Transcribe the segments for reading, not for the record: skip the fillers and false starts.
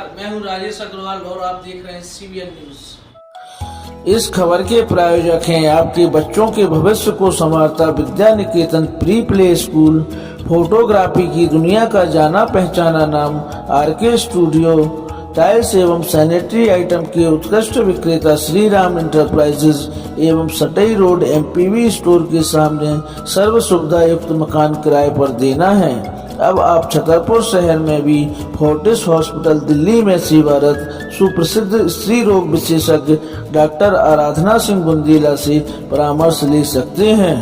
नमस्कार, मैं हूं राजेश अग्रवाल और आप देख रहे हैं CBN न्यूज। इस खबर के प्रायोजक हैं आपके बच्चों के भविष्य को संवारता Vidya Niketan pre play school, photography की दुनिया का जाना पहचाना नाम RK स्टूडियो, टाइल्स एवं सैनिटरी आइटम के उत्कृष्ट विक्रेता श्री राम इंटरप्राइजेज एवं सटई रोड MPV स्टोर के सामने सर्व सुविधा युक्त मकान किराए पर देना है। अब आप छतरपुर शहर में भी फोर्टिस हॉस्पिटल दिल्ली में सेवारत सुप्रसिद्ध स्त्री रोग विशेषज्ञ डॉक्टर आराधना सिंह बुंदेला से परामर्श ले सकते हैं।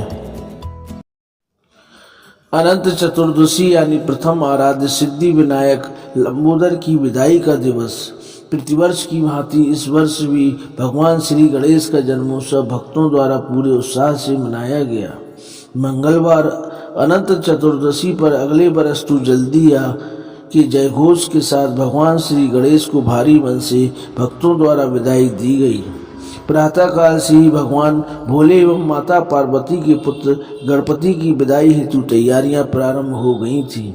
अनंत चतुर्दशी यानी प्रथम आराध्य सिद्धि विनायक लंबोदर की विदाई का दिवस। प्रतिवर्ष की भांति इस वर्ष भी भगवान श्री गणेश का जन्मोत्सव भक्तों द्वारा पूरे उत्साह से मनाया गया। मंगलवार अनंत चतुर्दशी पर अगले बरस तू जल्दी आ के जयघोष के साथ भगवान श्री गणेश को भारी मन से भक्तों द्वारा विदाई दी गई। प्रातःकाल से ही भगवान भोले एवं माता पार्वती के पुत्र गणपति की विदाई हेतु तैयारियां प्रारंभ हो गई थी।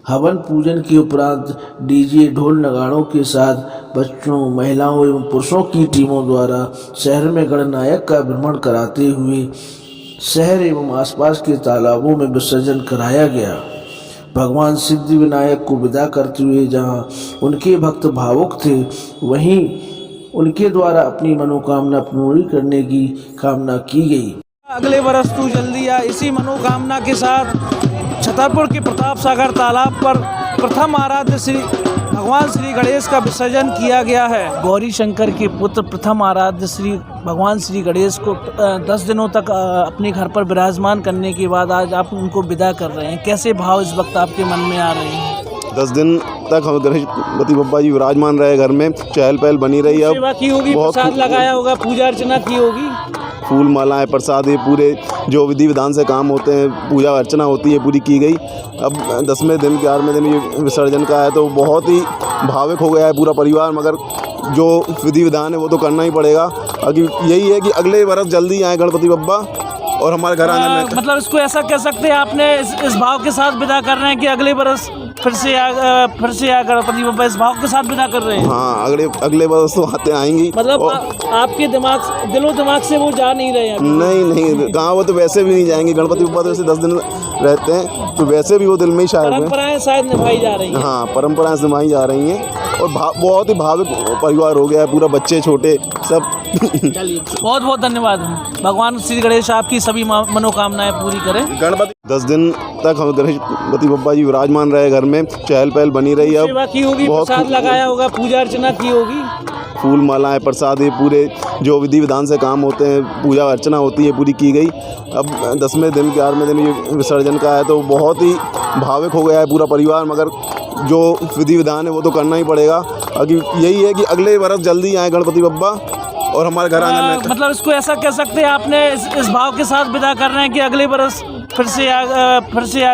हवन पूजन के उपरांत डीजे ढोल नगाड़ों के साथ बच्चों, महिलाओं एवं पुरुषों की टीमों द्वारा शहर में गणनायक का भ्रमण कराते हुए शहर एवं आसपास के तालाबों में विसर्जन कराया गया। भगवान सिद्धि विनायक को विदा करते हुए जहां उनके भक्त भावुक थे, वहीं उनके द्वारा अपनी मनोकामना पूरी करने की कामना की गई। अगले बरस तू जल्दी आ, इसी मनोकामना के साथ छतरपुर के प्रताप सागर तालाब पर प्रथम आराध्य श्री भगवान श्री गणेश का विसर्जन किया गया है। गौरी शंकर के पुत्र प्रथम आराध्य श्री भगवान श्री गणेश को 10 दिनों तक अपने घर पर विराजमान करने के बाद आज आप उनको विदा कर रहे हैं। कैसे भाव इस वक्त आपके मन में आ रहे हैं? 10 दिन तक हम गणपति बप्पा जी विराजमान रहे, घर में चहल पहल बनी रही। अब सेवा की होगी, प्रसाद लगाया होगा, पूजा अर्चना की होगी, फूल मालाएं प्रसाद ये पूरे जो विधि विधान से काम होते हैं, पूजा अर्चना होती है, पूरी की गई। अब 10वें दिन 11वें दिन ये विसर्जन का है तो बहुत ही भावुक हो गया है पूरा परिवार, मगर जो विधि विधान है वो तो करना ही पड़ेगा। अभी यही है कि अगले बरस जल्दी आए गणपति बप्पा और हमारे घर आने में। मतलब इसको ऐसा कह सकते हैं आपने इस भाव के साथ विदा कर रहे हैं कि अगले बरस फिर से गणपति बप्पा इस भाव के साथ विदा कर रहे हैं। हाँ, अगले बरस तो आते आएंगी। मतलब आपके दिलो दिमाग से वो जा नहीं रहे हैं? नहीं, कहाँ, वो तो वैसे भी नहीं जाएंगे। गणपति बप्पा तो वैसे 10 दिन रहते हैं तो वैसे भी वो दिल में ही शायद परंपराएं शायद निभाई जा रही हैं। हाँ, परंपराएं निभाई जा रही हैं और बहुत ही भावुक परिवार हो गया है पूरा, बच्चे छोटे सब। चलिए, बहुत बहुत धन्यवाद। भगवान श्री गणेश आपकी सभी मनोकामनाएं पूरी करें। गणपति 10 दिन तक हम गणपति बप्पा जी विराजमान रहे, घर में चहल पहल बनी रही। अब सेवा की होगी, प्रसाद लगाया होगा, पूजा अर्चना की होगी, फूल मालाएं प्रसाद ये पूरे जो विधि विधान से काम होते हैं, पूजा अर्चना होती है, पूरी की गई। अब 10वें दिन 11वें दिन ये विसर्जन का है तो बहुत ही भावुक हो गया है पूरा परिवार, मगर जो विधि विधान है वो तो करना ही पड़ेगा। अभी यही है कि अगले बरस जल्दी आए गणपति बप्पा और हमारे घर आने में। मतलब इसको ऐसा कह सकते हैं आपने इस भाव के साथ विदा कर रहे हैं कि अगले बरस फिर से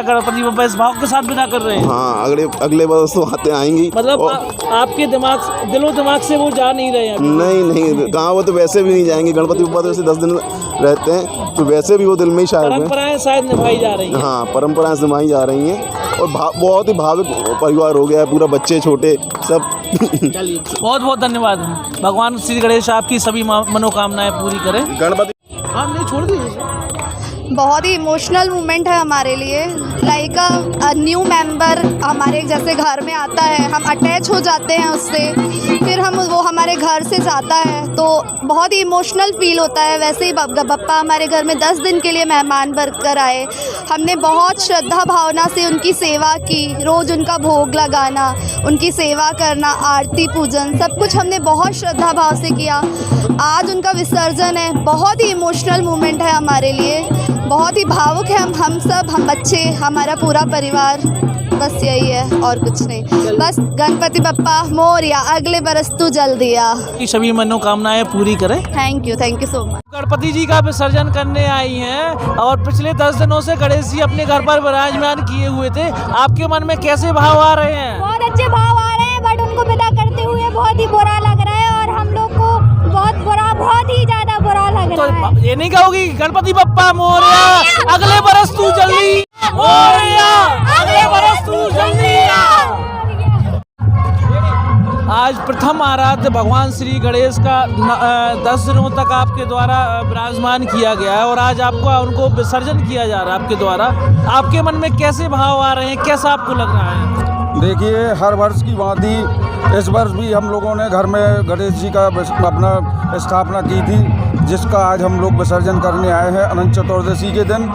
गणपति बप्पा इस भाव के साथ विदा कर रहे हैं। हाँ, अगले बरस तो आते आएंगी। मतलब आपके दिलो दिमाग से वो जा नहीं रहे हैं? नहीं, कहाँ, वो तो वैसे भी नहीं जाएंगे। गणपति बप्पा तो वैसे 10 दिन रहते हैं तो वैसे भी वो दिल में ही शायद परंपराएं शायद निभाई जा रही हैं। हाँ, परंपराएं निभाई जा रही हैं और बहुत ही भावुक परिवार हो गया है पूरा, बच्चे छोटे सब। चलिए, बहुत बहुत धन्यवाद। भगवान श्री गणेश आपकी सभी मनोकामनाएं पूरी करें। गणपति आप नहीं छोड़ दीजिए। बहुत ही इमोशनल मोमेंट है हमारे लिए। लाइक अ न्यू मेंबर हमारे जैसे घर में आता है, हम अटैच हो जाते हैं उससे, फिर वो हमारे घर से जाता है तो बहुत ही इमोशनल फील होता है। वैसे ही बप्पा हमारे घर में 10 दिन के लिए मेहमान बनकर आए। हमने बहुत श्रद्धा भावना से उनकी सेवा की, रोज़ उनका भोग लगाना, उनकी सेवा करना, आरती पूजन सब कुछ हमने बहुत श्रद्धा भाव से किया। आज उनका विसर्जन है, बहुत ही इमोशनल मोमेंट है हमारे लिए, बहुत ही भावुक है हम सब, हम बच्चे, हमारा पूरा परिवार। बस यही है और कुछ नहीं। बस गणपति बप्पा मोरया, अगले बरस तू जल्दी आ। सभी मनोकामनाएं पूरी करें। Thank you so much. Ganpati ji का विसर्जन करने आई हैं और पिछले 10 दिनों से गणेश जी अपने घर पर विराजमान किए हुए थे। आपके मन में कैसे भाव आ रहे हैं? बहुत अच्छे भाव आ रहे हैं, बट उनको विदा करते हुए बहुत ही बुरा लग रहा है और हम लोग को बहुत ही ज्यादा बुरा लग रहा है। तो ये नहीं कहोगी गणपति बप्पा मोरया, अगले बरस तू जल्दी मोरया, अगले बरस तू जल्दी आ। प्रथम आराध्य भगवान श्री गणेश का 10 दिनों तक आपके द्वारा विराजमान किया गया है और आज आपको उनको विसर्जन किया जा रहा है आपके द्वारा। आपके मन में कैसे भाव आ रहे हैं, कैसा आपको लग रहा है? देखिए, हर वर्ष की भांति इस वर्ष भी हम लोगों ने घर में गणेश जी का अपना स्थापना की थी, जिसका आज हम लोग विसर्जन करने आए हैं अनंत चतुर्दशी के दिन,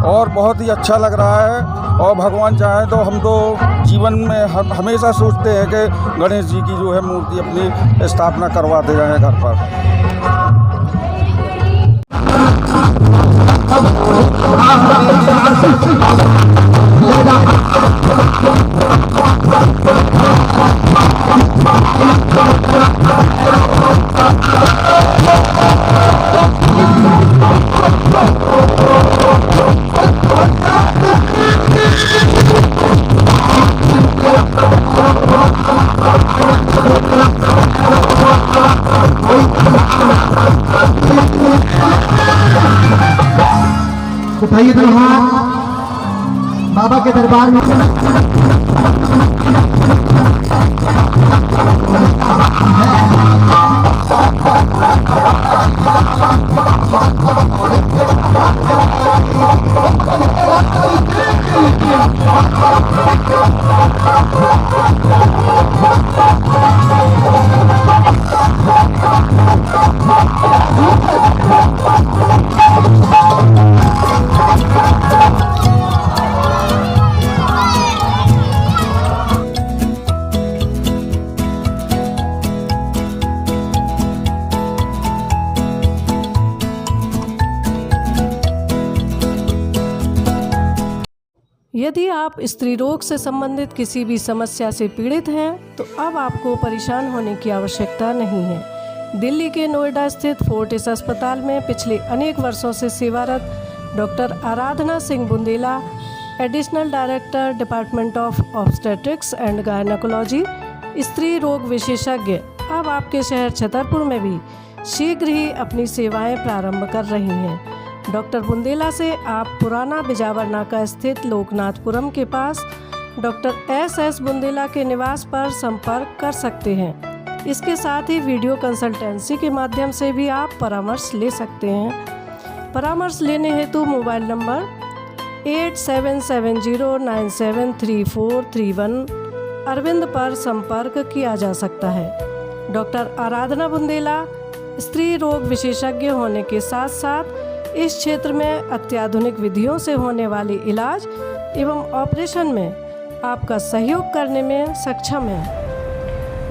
और बहुत ही अच्छा लग रहा है। और भगवान चाहे तो हम तो जीवन में हमेशा सोचते हैं कि गणेश जी की जो है मूर्ति अपनी स्थापना करवाते रहें घर पर। उठाइए तो हाथ बाबा के दरबार में। यदि आप स्त्री रोग से संबंधित किसी भी समस्या से पीड़ित हैं तो अब आपको परेशान होने की आवश्यकता नहीं है। दिल्ली के नोएडा स्थित फोर्टिस अस्पताल में पिछले अनेक वर्षों से सेवारत doctor Aradhana Singh Bundela, additional director department of obstetrics and gynaecology, स्त्री रोग विशेषज्ञ, अब आपके शहर छतरपुर में भी शीघ्र ही अपनी सेवाएं प्रारंभ कर रही हैं। डॉक्टर बुंदेला से आप पुराना बिजावर नाका स्थित लोकनाथपुरम के पास डॉक्टर एस बुंदेला के निवास पर संपर्क कर सकते हैं। इसके साथ ही वीडियो कंसल्टेंसी के माध्यम से भी आप परामर्श ले सकते हैं। परामर्श लेने हेतु मोबाइल नंबर 8770973431 अरविंद पर संपर्क किया जा सकता है। डॉक्टर आराधना बुंदेला स्त्री रोग विशेषज्ञ होने के साथ साथ इस क्षेत्र में अत्याधुनिक विधियों से होने वाले इलाज एवं ऑपरेशन में आपका सहयोग करने में सक्षम है।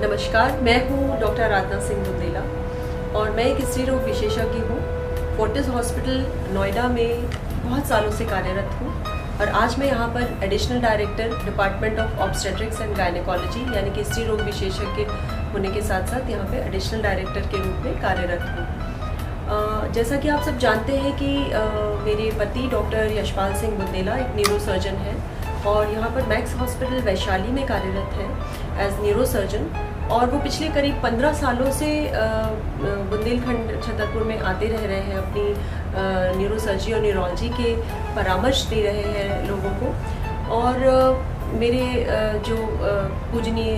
नमस्कार, मैं हूँ डॉक्टर आराधना सिंह बुंदेला और मैं एक स्त्री रोग विशेषज्ञ हूँ। फोर्टिस हॉस्पिटल नोएडा में बहुत सालों से कार्यरत हूँ और आज मैं यहाँ पर additional director department of obstetrics and gynaecology यानी कि स्त्री रोग विशेषज्ञ होने के साथ साथ यहाँ पे एडिशनल डायरेक्टर के रूप में कार्यरत हूँ। जैसा कि आप सब जानते हैं कि मेरे पति डॉक्टर यशपाल सिंह बुंदेला एक न्यूरोसर्जन हैं और यहाँ पर मैक्स हॉस्पिटल वैशाली में कार्यरत हैं एज न्यूरोसर्जन, और वो पिछले करीब 15 सालों से बुंदेलखंड छतरपुर में आते रह रहे हैं, अपनी न्यूरोसर्जरी और न्यूरोलॉजी के परामर्श दे रहे हैं लोगों को। और मेरे जो पूजनीय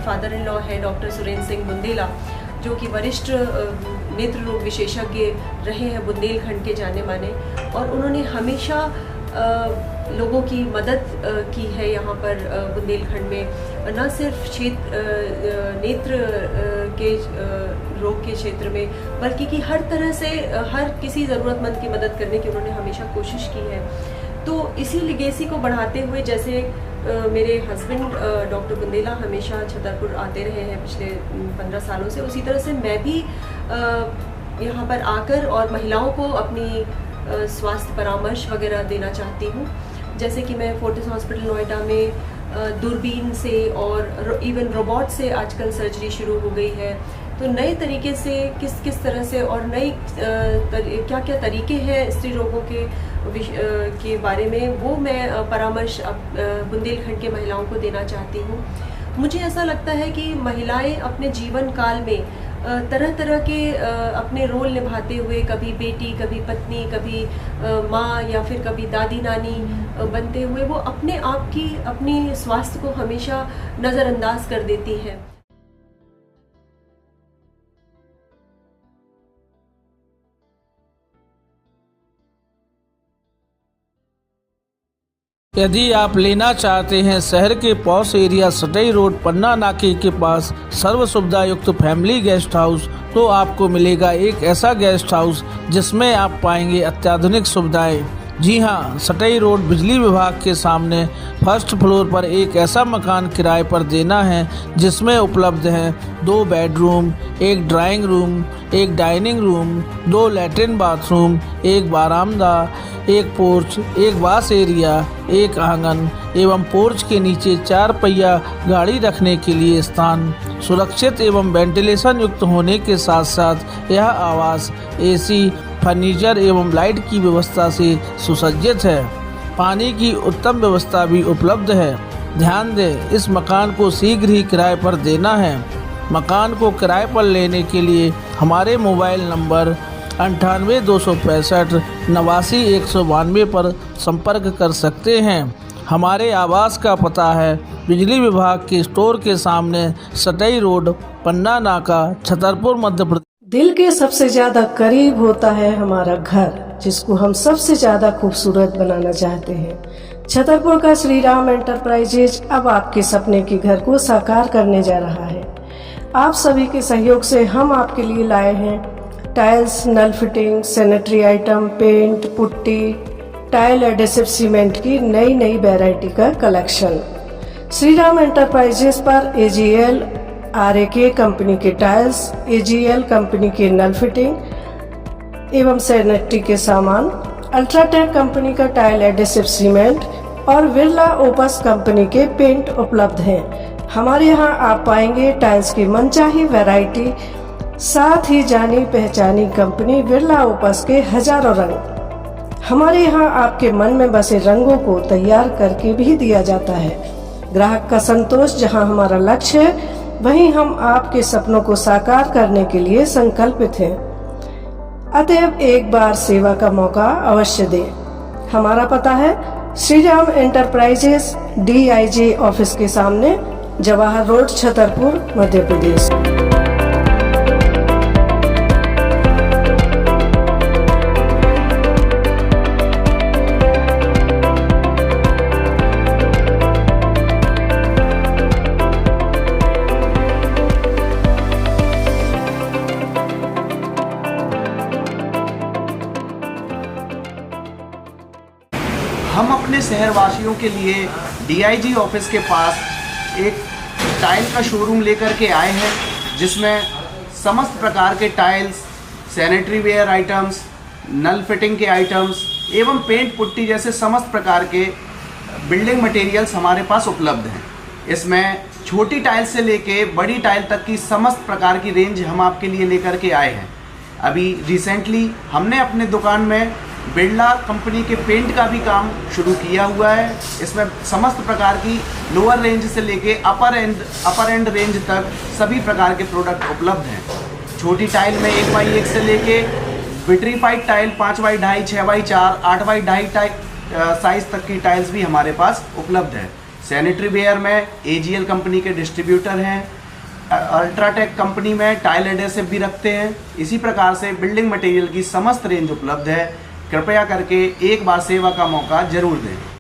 फादर इन लॉ है डॉक्टर सुरेंद्र सिंह बुंदेला, जो कि वरिष्ठ नेत्र रोग विशेषज्ञ रहे हैं बुंदेलखंड के जाने माने, और उन्होंने हमेशा लोगों की मदद की है यहाँ पर बुंदेलखंड में, न सिर्फ नेत्र के रोग के क्षेत्र में बल्कि कि हर तरह से हर किसी ज़रूरतमंद की मदद करने की उन्होंने हमेशा कोशिश की है। तो इसी लिगेसी को बढ़ाते हुए, जैसे मेरे हस्बैंड डॉक्टर बुंदेला हमेशा छतरपुर आते रहे हैं पिछले 15 सालों से, उसी तरह से मैं भी यहाँ पर आकर और महिलाओं को अपनी स्वास्थ्य परामर्श वगैरह देना चाहती हूँ। जैसे कि मैं फोर्टिस हॉस्पिटल नोएडा में दूरबीन से और इवन रोबोट से आजकल सर्जरी शुरू हो गई है, तो नए तरीके से किस तरह से और नई क्या क्या तरीके हैं स्त्री रोगों के बारे में, वो मैं परामर्श बुंदेलखंड के महिलाओं को देना चाहती हूँ। मुझे ऐसा लगता है कि महिलाएं अपने जीवन काल में तरह तरह के अपने रोल निभाते हुए, कभी बेटी, कभी पत्नी, कभी माँ या फिर कभी दादी नानी बनते हुए वो अपने आप की अपनी स्वास्थ्य को हमेशा नज़रअंदाज कर देती हैं। यदि आप लेना चाहते हैं शहर के पॉश एरिया सटई रोड पन्ना नाके के पास सर्व सुविधा युक्त फैमिली गेस्ट हाउस, तो आपको मिलेगा एक ऐसा गेस्ट हाउस जिसमें आप पाएंगे अत्याधुनिक सुविधाएं। जी हां, सटई रोड बिजली विभाग के सामने फर्स्ट फ्लोर पर एक ऐसा मकान किराए पर देना है जिसमें उपलब्ध हैं 2 bedroom, 1 drawing room, 1 dining room, 2 latrine bathroom, 1 बारामदा, 1 porch, 1 wash area, 1 आंगन एवं पोर्च के नीचे 4 पहिया गाड़ी रखने के लिए स्थान। सुरक्षित एवं वेंटिलेशन युक्त होने के साथ साथ यह आवास एसी, फर्नीचर एवं लाइट की व्यवस्था से सुसज्जित है। पानी की उत्तम व्यवस्था भी उपलब्ध है। ध्यान दें, इस मकान को शीघ्र ही किराए पर देना है। मकान को किराए पर लेने के लिए हमारे मोबाइल नंबर 98 265 89 192 पर संपर्क कर सकते हैं। हमारे आवास का पता है बिजली विभाग के स्टोर के सामने सटई रोड पन्ना नाका छतरपुर मध्य प्रदेश। दिल के सबसे ज्यादा करीब होता है हमारा घर, जिसको हम सबसे ज्यादा खूबसूरत बनाना चाहते हैं। छतरपुर का श्री राम एंटरप्राइजेज अब आपके सपने के घर को साकार करने जा रहा है। आप सभी के सहयोग से हम आपके लिए लाए हैं टाइल्स, नल fitting, sanitary item, paint, putty, tile adhesive cement की नई वैरायटी का कलेक्शन। श्री राम एंटरप्राइजेज पर AGL RAK कंपनी के टाइल्स, AGL कंपनी के नल फिटिंग एवं सैनिटरी के सामान, अल्ट्राटेक कंपनी का टाइल एडेसिव सीमेंट और बिरला ओपस कंपनी के पेंट उपलब्ध हैं। हमारे यहाँ आप पाएंगे टाइल्स की मनचाही वैरायटी, साथ ही जानी पहचानी कंपनी बिरला ओपस के हजारों रंग। हमारे यहाँ आपके मन में बसे रंगों को तैयार करके भी दिया जाता है। ग्राहक का संतोष जहाँ हमारा लक्ष्य है, वहीं हम आपके सपनों को साकार करने के लिए संकल्पित हैं। अतएव एक बार सेवा का मौका अवश्य दें। हमारा पता है Shri Ram enterprises, DIG office के सामने, जवाहर रोड, छतरपुर, मध्य प्रदेश। हम अपने शहरवासियों के लिए DIG ऑफिस के पास एक टाइल का शोरूम लेकर के आए हैं, जिसमें समस्त प्रकार के टाइल्स, सैनिटरी वेयर आइटम्स, नल फिटिंग के आइटम्स एवं पेंट पुट्टी जैसे समस्त प्रकार के बिल्डिंग मटेरियल्स हमारे पास उपलब्ध हैं। इसमें छोटी टाइल से लेके बड़ी टाइल तक की समस्त प्रकार की रेंज हम आपके लिए लेकर के आए हैं। अभी रिसेंटली हमने अपने दुकान में बिरला कंपनी के पेंट का भी काम शुरू किया हुआ है। इसमें समस्त प्रकार की लोअर रेंज से लेके अपर एंड रेंज तक सभी प्रकार के प्रोडक्ट उपलब्ध हैं। छोटी टाइल में 1x1 से लेके vitrified tile 5x2, 6x4, 8x2 size तक की टाइल्स भी हमारे पास उपलब्ध है। सैनिटरी वेयर में AGL कंपनी के डिस्ट्रीब्यूटर हैं, अल्ट्राटेक कंपनी में टाइल एडेसिव भी रखते हैं। इसी प्रकार से बिल्डिंग मटेरियल की समस्त रेंज उपलब्ध है। कृपया करके एक बार सेवा का मौका जरूर दें।